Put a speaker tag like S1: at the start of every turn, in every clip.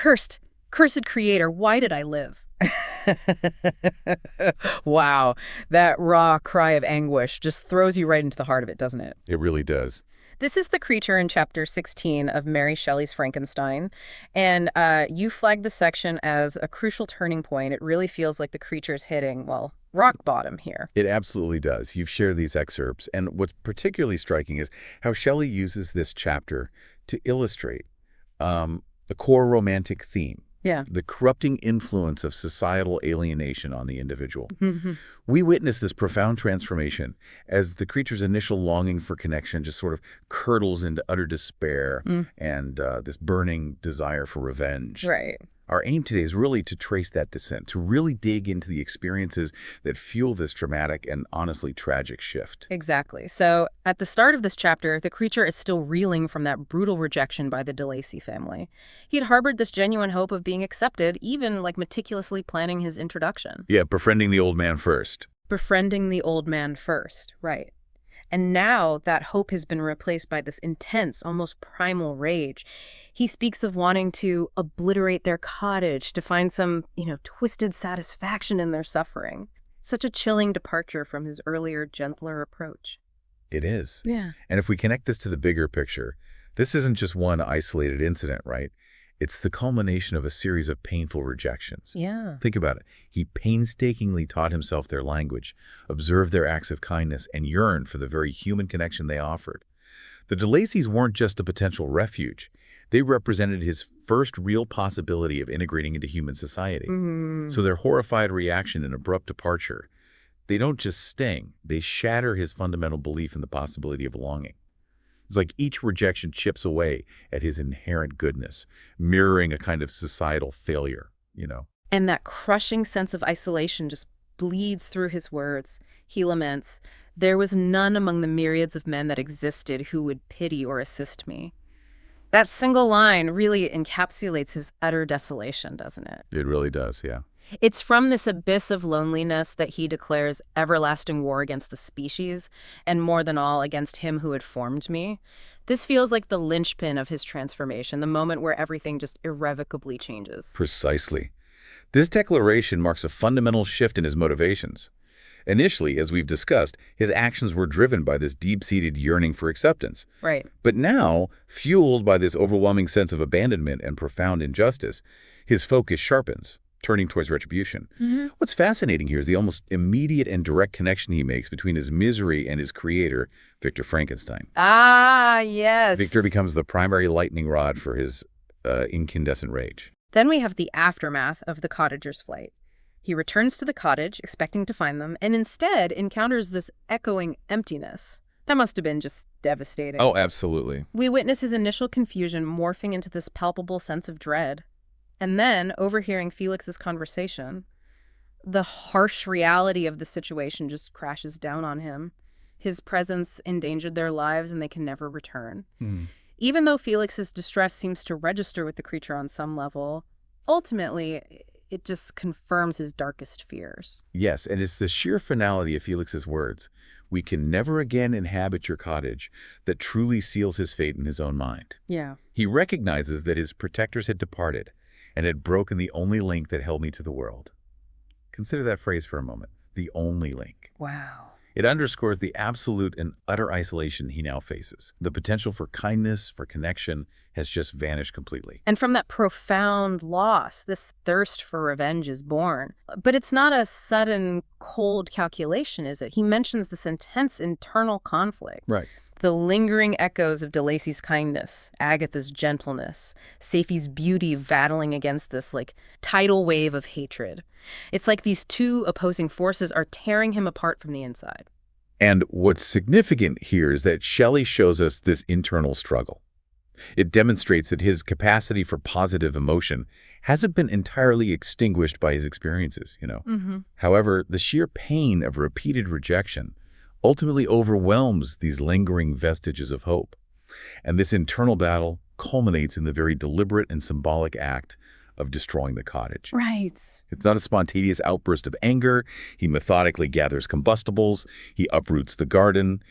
S1: Cursed, cursed creator, why did I live?
S2: Wow, that raw cry of anguish just throws you right into the heart of it, doesn't it?
S3: It really does.
S1: This is the creature in chapter 16 of Mary Shelley's Frankenstein, and you flagged the section as a crucial turning point. It really feels like the creature's hitting, well, rock bottom here.
S3: It absolutely does. You've shared these excerpts, and what's particularly striking is how Shelley uses this chapter to illustrate a core romantic theme.
S1: Yeah.
S3: The corrupting influence of societal alienation on the individual.
S1: Mm-hmm.
S3: We witness this profound transformation as the creature's initial longing for connection just sort of curdles into utter despair and this burning desire for revenge.
S1: Right.
S3: Our aim today is really to trace that descent, to really dig into the experiences that fuel this dramatic and honestly tragic shift.
S1: Exactly. So at the start of this chapter, the creature is still reeling from that brutal rejection by the Lacey family. He had harbored this genuine hope of being accepted, even like meticulously planning his introduction.
S3: Yeah, befriending the old man first.
S1: Befriending the old man first, right. And now that hope has been replaced by this intense, almost primal rage. He speaks of wanting to obliterate their cottage, to find some, twisted satisfaction in their suffering. Such a chilling departure from his earlier, gentler approach.
S3: It is.
S1: Yeah.
S3: And if we connect this to the bigger picture, this isn't just one isolated incident, right? It's the culmination of a series of painful rejections.
S1: Yeah.
S3: Think about it. He painstakingly taught himself their language, observed their acts of kindness, and yearned for the very human connection they offered. The DeLaceys weren't just a potential refuge. They represented his first real possibility of integrating into human society. So their horrified reaction and abrupt departure, they don't just sting, they shatter his fundamental belief in the possibility of belonging. It's like each rejection chips away at his inherent goodness, mirroring a kind of societal failure,
S1: And that crushing sense of isolation just bleeds through his words. He laments, "There was none among the myriads of men that existed who would pity or assist me." That single line really encapsulates his utter desolation, doesn't it?
S3: It really does, yeah.
S1: It's from this abyss of loneliness that he declares everlasting war against the species, and more than all, against him who had formed me. This feels like the linchpin of his transformation, the moment where everything just irrevocably changes.
S3: Precisely. This declaration marks a fundamental shift in his motivations. Initially, as we've discussed, his actions were driven by this deep-seated yearning for acceptance.
S1: Right.
S3: But now, fueled by this overwhelming sense of abandonment and profound injustice, his focus sharpens, turning towards retribution. What's fascinating here is the almost immediate and direct connection he makes between his misery and his creator, Victor Frankenstein.
S1: Ah, yes.
S3: Victor becomes the primary lightning rod for his incandescent rage.
S1: Then we have the aftermath of the cottager's flight. He returns to the cottage, expecting to find them, and instead encounters this echoing emptiness. That must have been just devastating.
S3: Oh, absolutely.
S1: We witness his initial confusion morphing into this palpable sense of dread. And then, overhearing Felix's conversation, the harsh reality of the situation just crashes down on him. His presence endangered their lives and they can never return. Even though Felix's distress seems to register with the creature on some level, ultimately, it just confirms his darkest fears.
S3: Yes, and it's the sheer finality of Felix's words, "We can never again inhabit your cottage," that truly seals his fate in his own mind.
S1: Yeah.
S3: He recognizes that his protectors had departed and had broken the only link that held me to the world. Consider that phrase for a moment, the only link.
S1: Wow.
S3: It underscores the absolute and utter isolation he now faces. The potential for kindness, for connection, has just vanished completely.
S1: And from that profound loss, this thirst for revenge is born. But it's not a sudden, cold calculation, is it? He mentions this intense internal conflict.
S3: Right.
S1: The lingering echoes of DeLacy's kindness, Agatha's gentleness, Safie's beauty battling against this, tidal wave of hatred. It's like these two opposing forces are tearing him apart from the inside.
S3: And what's significant here is that Shelley shows us this internal struggle. It demonstrates that his capacity for positive emotion hasn't been entirely extinguished by his experiences, However, the sheer pain of repeated rejection ultimately overwhelms these lingering vestiges of hope. And this internal battle culminates in the very deliberate and symbolic act of destroying the cottage.
S1: Right.
S3: It's not a spontaneous outburst of anger. He methodically gathers combustibles. He uproots the garden.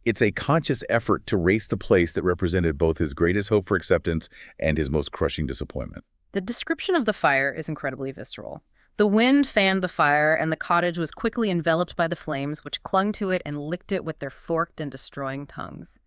S3: It's a conscious effort to race the place that represented both his greatest hope for acceptance and his most crushing disappointment.
S1: The description of the fire is incredibly visceral. The wind fanned the fire, and the cottage was quickly enveloped by the flames, which clung to it and licked it with their forked and destroying tongues.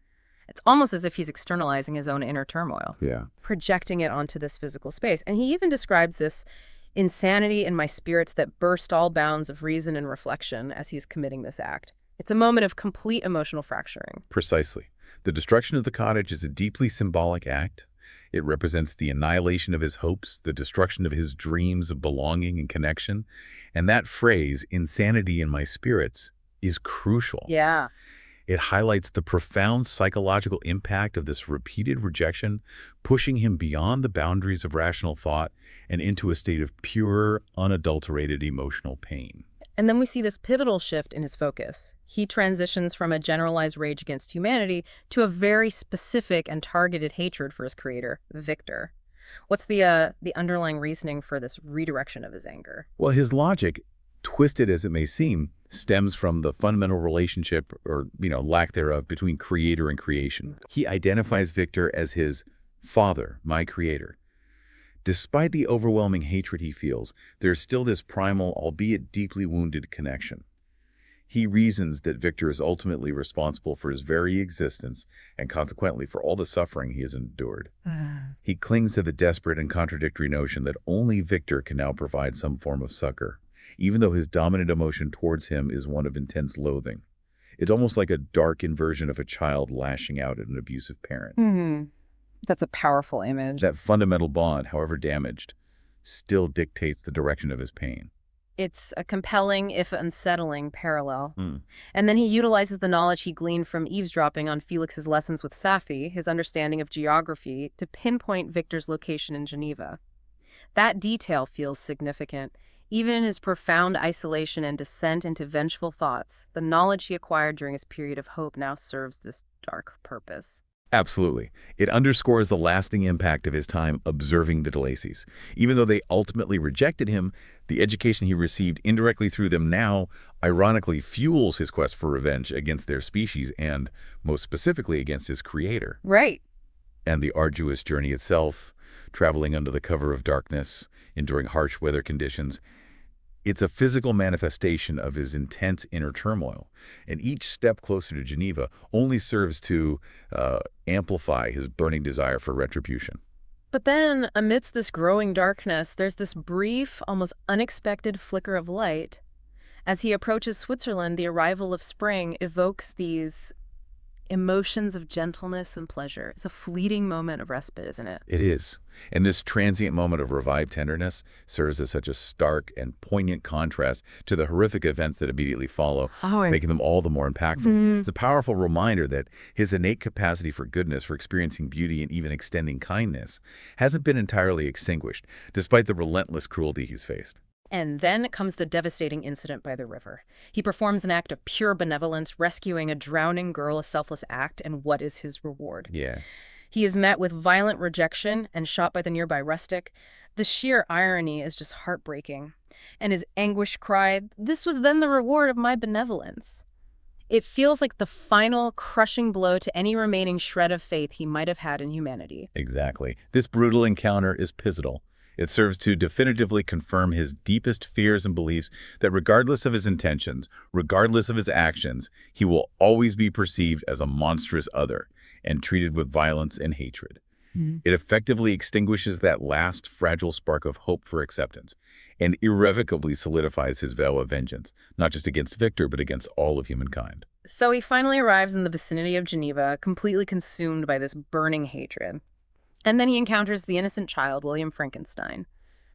S1: It's almost as if he's externalizing his own inner turmoil,
S3: Yeah.
S1: projecting it onto this physical space. And he even describes this insanity in my spirits that burst all bounds of reason and reflection as he's committing this act. It's a moment of complete emotional fracturing.
S3: Precisely. The destruction of the cottage is a deeply symbolic act. It represents the annihilation of his hopes, the destruction of his dreams of belonging and connection. And that phrase, insanity in my spirits, is crucial.
S1: Yeah.
S3: It highlights the profound psychological impact of this repeated rejection, pushing him beyond the boundaries of rational thought and into a state of pure, unadulterated emotional pain.
S1: And then we see this pivotal shift in his focus. He transitions from a generalized rage against humanity to a very specific and targeted hatred for his creator, Victor. What's the underlying reasoning for this redirection of his anger?
S3: Well, his logic, twisted as it may seem, stems from the fundamental relationship or, lack thereof between creator and creation. He identifies Victor as his father, my creator. Despite the overwhelming hatred he feels, there's still this primal, albeit deeply wounded connection. He reasons that Victor is ultimately responsible for his very existence and consequently for all the suffering he has endured. He clings to the desperate and contradictory notion that only Victor can now provide some form of succor, even though his dominant emotion towards him is one of intense loathing. It's almost like a dark inversion of a child lashing out at an abusive parent.
S2: That's a powerful image.
S3: That fundamental bond, however damaged, still dictates the direction of his pain.
S1: It's a compelling, if unsettling, parallel. And then he utilizes the knowledge he gleaned from eavesdropping on Felix's lessons with Safi, his understanding of geography, to pinpoint Victor's location in Geneva. That detail feels significant. Even in his profound isolation and descent into vengeful thoughts, the knowledge he acquired during his period of hope now serves this dark purpose.
S3: Absolutely. It underscores the lasting impact of his time observing the Lacey's. Even though they ultimately rejected him, the education he received indirectly through them now, ironically, fuels his quest for revenge against their species and, most specifically, against his creator.
S2: Right.
S3: And the arduous journey itself, traveling under the cover of darkness, enduring harsh weather conditions, it's a physical manifestation of his intense inner turmoil, and each step closer to Geneva only serves to amplify his burning desire for retribution.
S1: But then, amidst this growing darkness, there's this brief, almost unexpected flicker of light. As he approaches Switzerland, the arrival of spring evokes these emotions of gentleness and pleasure. It's a fleeting moment of respite, isn't it?
S3: It is. And this transient moment of revived tenderness serves as such a stark and poignant contrast to the horrific events that immediately follow, making them all the more impactful. It's a powerful reminder that his innate capacity for goodness, for experiencing beauty and even extending kindness, hasn't been entirely extinguished, despite the relentless cruelty he's faced.
S1: And then comes the devastating incident by the river. He performs an act of pure benevolence, rescuing a drowning girl, a selfless act, and what is his reward?
S3: Yeah.
S1: He is met with violent rejection and shot by the nearby rustic. The sheer irony is just heartbreaking. And his anguish cry, "This was then the reward of my benevolence." It feels like the final crushing blow to any remaining shred of faith he might have had in humanity.
S3: Exactly. This brutal encounter is pivotal. It serves to definitively confirm his deepest fears and beliefs that regardless of his intentions, regardless of his actions, he will always be perceived as a monstrous other and treated with violence and hatred. It effectively extinguishes that last fragile spark of hope for acceptance and irrevocably solidifies his vow of vengeance, not just against Victor, but against all of humankind.
S1: So he finally arrives in the vicinity of Geneva, completely consumed by this burning hatred. And then he encounters the innocent child, William Frankenstein.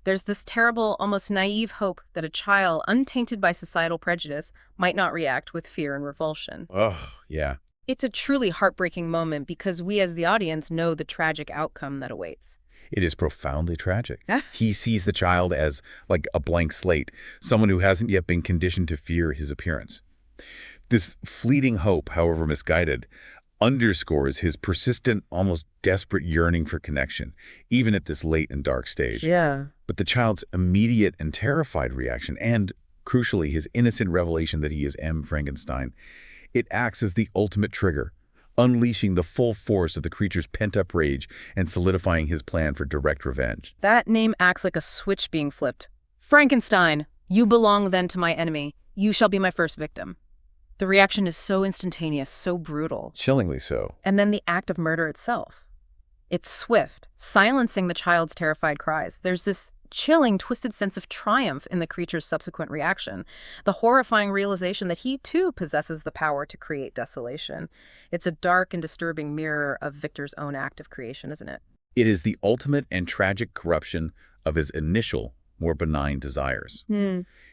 S1: There's this terrible, almost naive hope that a child, untainted by societal prejudice, might not react with fear and revulsion.
S3: Oh, yeah.
S1: It's a truly heartbreaking moment because we as the audience know the tragic outcome that awaits.
S3: It is profoundly tragic. He sees the child as like a blank slate, someone who hasn't yet been conditioned to fear his appearance. This fleeting hope, however misguided, underscores his persistent, almost desperate yearning for connection, even at this late and dark stage.
S2: Yeah.
S3: But the child's immediate and terrified reaction, and crucially, his innocent revelation that he is M. Frankenstein, it acts as the ultimate trigger, unleashing the full force of the creature's pent-up rage and solidifying his plan for direct revenge.
S1: That name acts like a switch being flipped. Frankenstein, you belong then to my enemy. You shall be my first victim. The reaction is so instantaneous, so brutal.
S3: Chillingly so.
S1: And then the act of murder itself. It's swift, silencing the child's terrified cries. There's this chilling, twisted sense of triumph in the creature's subsequent reaction, the horrifying realization that he, too, possesses the power to create desolation. It's a dark and disturbing mirror of Victor's own act of creation, isn't it?
S3: It is the ultimate and tragic corruption of his initial, more benign desires.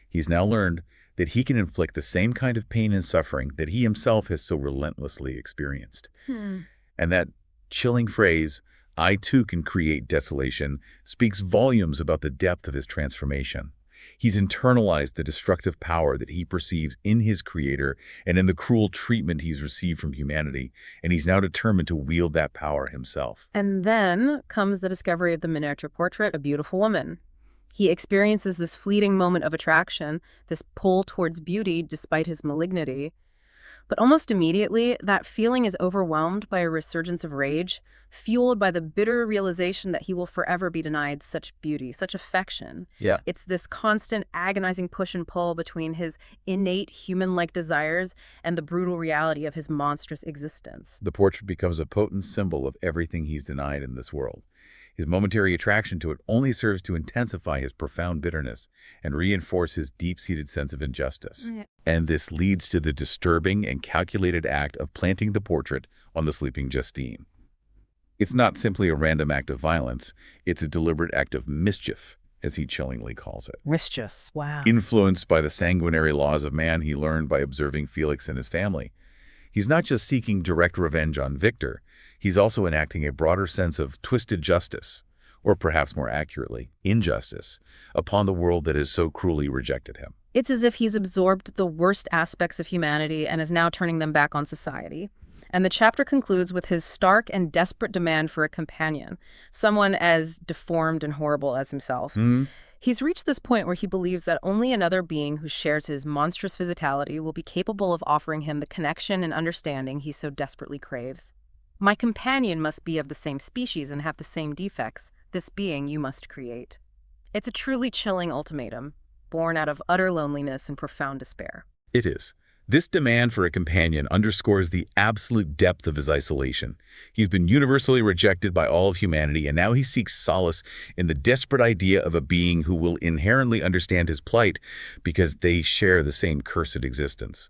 S3: He's now learned that he can inflict the same kind of pain and suffering that he himself has so relentlessly experienced. And that chilling phrase, "I too can create desolation," speaks volumes about the depth of his transformation. He's internalized the destructive power that he perceives in his creator and in the cruel treatment he's received from humanity, and he's now determined to wield that power himself.
S1: And then comes the discovery of the miniature portrait, a beautiful woman. He experiences this fleeting moment of attraction, this pull towards beauty despite his malignity. But almost immediately, that feeling is overwhelmed by a resurgence of rage, fueled by the bitter realization that he will forever be denied such beauty, such affection.
S3: Yeah.
S1: It's this constant, agonizing push and pull between his innate human-like desires and the brutal reality of his monstrous existence.
S3: The portrait becomes a potent symbol of everything he's denied in this world. His momentary attraction to it only serves to intensify his profound bitterness and reinforce his deep-seated sense of injustice. And this leads to the disturbing and calculated act of planting the portrait on the sleeping Justine. It's not simply a random act of violence, it's a deliberate act of mischief, as he chillingly calls it.
S2: Mischief. Wow.
S3: Influenced by the sanguinary laws of man he learned by observing Felix and his family, he's not just seeking direct revenge on Victor, he's also enacting a broader sense of twisted justice, or perhaps more accurately, injustice, upon the world that has so cruelly rejected him.
S1: It's as if he's absorbed the worst aspects of humanity and is now turning them back on society. And the chapter concludes with his stark and desperate demand for a companion, someone as deformed and horrible as himself. He's reached this point where he believes that only another being who shares his monstrous physicality will be capable of offering him the connection and understanding he so desperately craves. My companion must be of the same species and have the same defects. This being you must create. It's a truly chilling ultimatum, born out of utter loneliness and profound despair.
S3: It is. This demand for a companion underscores the absolute depth of his isolation. He's been universally rejected by all of humanity, and now he seeks solace in the desperate idea of a being who will inherently understand his plight because they share the same cursed existence.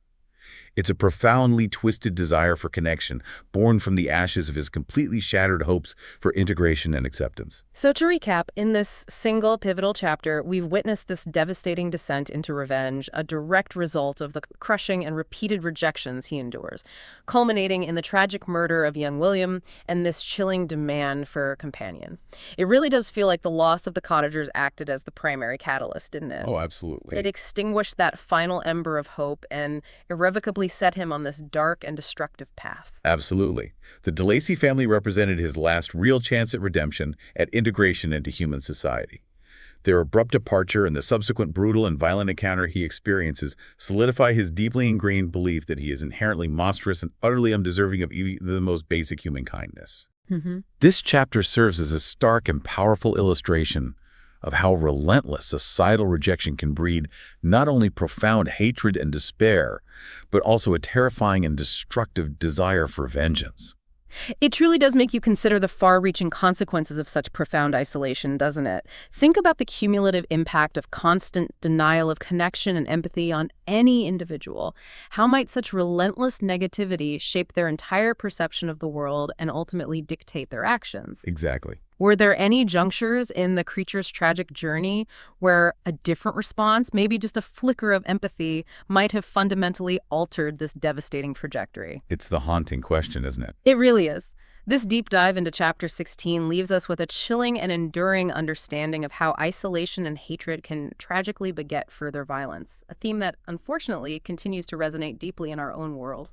S3: It's a profoundly twisted desire for connection, born from the ashes of his completely shattered hopes for integration and acceptance.
S1: So to recap, in this single pivotal chapter, we've witnessed this devastating descent into revenge, a direct result of the crushing and repeated rejections he endures, culminating in the tragic murder of young William and this chilling demand for a companion. It really does feel like the loss of the cottagers acted as the primary catalyst, didn't it?
S3: Oh, absolutely.
S1: It extinguished that final ember of hope and irrevocably set him on this dark and destructive path.
S3: Absolutely. The Lacey family represented his last real chance at redemption, at integration into human society. Their abrupt departure and the subsequent brutal and violent encounter he experiences solidify his deeply ingrained belief that he is inherently monstrous and utterly undeserving of even the most basic human kindness. This chapter serves as a stark and powerful illustration of how relentless societal rejection can breed not only profound hatred and despair, but also a terrifying and destructive desire for vengeance.
S1: It truly does make you consider the far-reaching consequences of such profound isolation, doesn't it? Think about the cumulative impact of constant denial of connection and empathy on any individual. How might such relentless negativity shape their entire perception of the world and ultimately dictate their actions?
S3: Exactly.
S1: Were there any junctures in the creature's tragic journey where a different response, maybe just a flicker of empathy, might have fundamentally altered this devastating trajectory?
S3: It's the haunting question, isn't it?
S1: It really is. This deep dive into Chapter 16 leaves us with a chilling and enduring understanding of how isolation and hatred can tragically beget further violence, a theme that, unfortunately, continues to resonate deeply in our own world.